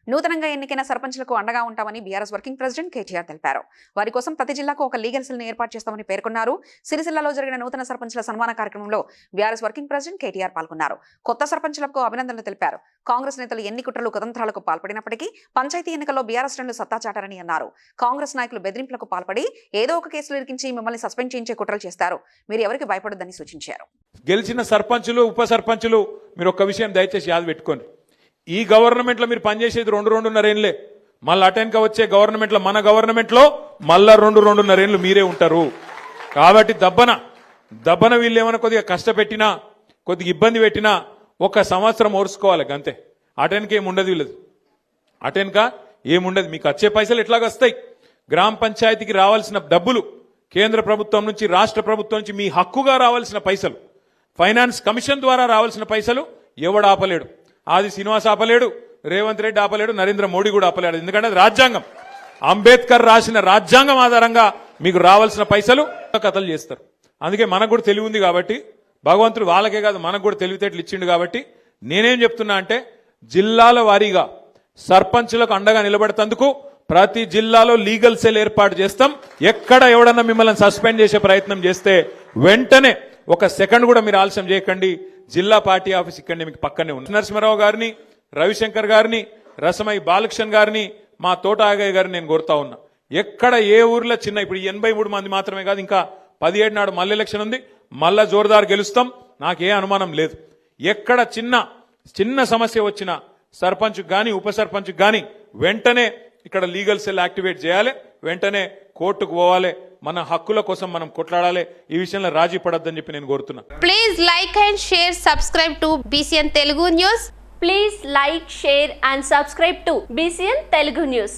నూతనంగా ఎన్నికైన సర్పంచ్లకు అండగా ఉంటామని బీఆర్ఎస్ వర్కింగ్ ప్రెసిడెంట్ కేటీఆర్ తెలిపారు. వారి కోసం ప్రతి జిల్లాకు ఒక లీగల్ సెల్ ని ఏర్పాటు చేస్తామని పేర్కొన్నారు. సిరిసిల్లలో జరిగిన నూతన సర్పంచ్ల సన్మాన కార్యక్రమంలో బీఆర్ఎస్ వర్కింగ్ ప్రెసిడెంట్ కేటీఆర్ పాల్గొన్నారు. కొత్త సర్పంచ్లకు అభినందనలు తెలిపారు. కాంగ్రెస్ నేతలు ఎన్ని కుట్రలు కుతంత్రాలకు పాల్పడినప్పటికీ పంచాయతీ ఎన్నికల్లో బీఆర్ఎస్ శ్రేణులు సత్తా చాటారని అన్నారు. కాంగ్రెస్ నాయకులు బెదిరింపులకు పాల్పడి ఏదో ఒక కేసులు ఇరికించి మిమ్మల్ని సస్పెండ్ చేయించే కుట్రలు చేస్తారు. మీరు ఎవరికి భయపడొద్దని సూచించారు. గెలిచిన సర్పంచులు ఉప సర్పంచులు మీరు ఒక్క విషయం దయచేసి యాద పెట్టుకోండి. ఈ గవర్నమెంట్లో మీరు పనిచేసేది 2-2.5 ఏళ్ళే. మళ్ళీ అటెన్క వచ్చే గవర్నమెంట్లో మన గవర్నమెంట్లో మళ్ళా 2-2.5 ఏళ్ళు మీరే ఉంటారు. కాబట్టి దబ్బన వీళ్ళు ఏమైనా కొద్దిగా కష్టపెట్టినా కొద్దిగా ఇబ్బంది పెట్టినా 1 సంవత్సరం ఓర్చుకోవాలి అంతే. అటెన్క ఏముండదు వీళ్ళది. అటెన్క ఏముండదు. మీకు వచ్చే పైసలు ఎట్లాగ వస్తాయి? గ్రామ పంచాయతీకి రావాల్సిన డబ్బులు కేంద్ర ప్రభుత్వం నుంచి రాష్ట్ర ప్రభుత్వం నుంచి మీ హక్కుగా రావాల్సిన పైసలు, ఫైనాన్స్ కమిషన్ ద్వారా రావాల్సిన పైసలు ఎవడు ఆపలేడు. ఆది శ్రీనివాస్ ఆపలేడు, రేవంత్ రెడ్డి ఆపలేడు, నరేంద్ర మోడీ కూడా ఆపలేడు. ఎందుకంటే అది రాజ్యాంగం. అంబేద్కర్ రాసిన రాజ్యాంగం ఆధారంగా మీకు రావాల్సిన పైసలు కథలు చేస్తారు. అందుకే మనకు కూడా తెలివి ఉంది కాబట్టి, భగవంతుడు వాళ్ళకే కాదు మనకు కూడా తెలివితేటలు ఇచ్చిండు కాబట్టి నేనేం చెప్తున్నా అంటే, జిల్లాల వారీగా సర్పంచులకు అండగా నిలబడేందుకు ప్రతి జిల్లాలో లీగల్ సెల్ ఏర్పాటు చేస్తాం. ఎక్కడ ఎవడన్నా మిమ్మల్ని సస్పెండ్ చేసే ప్రయత్నం చేస్తే వెంటనే 1 సెకండ్ కూడా మీరు ఆలస్యం చేయకండి. జిల్లా పార్టీ ఆఫీస్ ఇక్కడనే మీకు పక్కనే ఉంది. నరసింహారావు గారిని, రవిశంకర్ గారిని, రసమై బాలకృష్ణ గారిని, మా తోట ఆగయ్య గారిని నేను కోరుతా ఉన్నా. ఎక్కడ ఏ ఊర్లో చిన్న ఇప్పుడు 83 మంది మాత్రమే కాదు, ఇంకా 17 నాడు మళ్ళీ ఎలక్షన్ ఉంది. మళ్ళా జోర్దార్ గెలుస్తాం, నాకే అనుమానం లేదు. ఎక్కడ చిన్న సమస్య వచ్చినా సర్పంచ్ గాని ఉప సర్పంచ్ గాని వెంటనే ఇక్కడ లీగల్ సెల్ యాక్టివేట్ చేయాలి. వెంటనే కోర్టుకు పోవాలి. మన హక్కుల కోసం మనం కొట్లాడాలి. ఈ విషయంలో రాజీ పడొద్దని చెప్పి నేను కోరుతున్నా. Please like and share, subscribe to BCN Telugu News. Please like, share and subscribe to BCN Telugu News.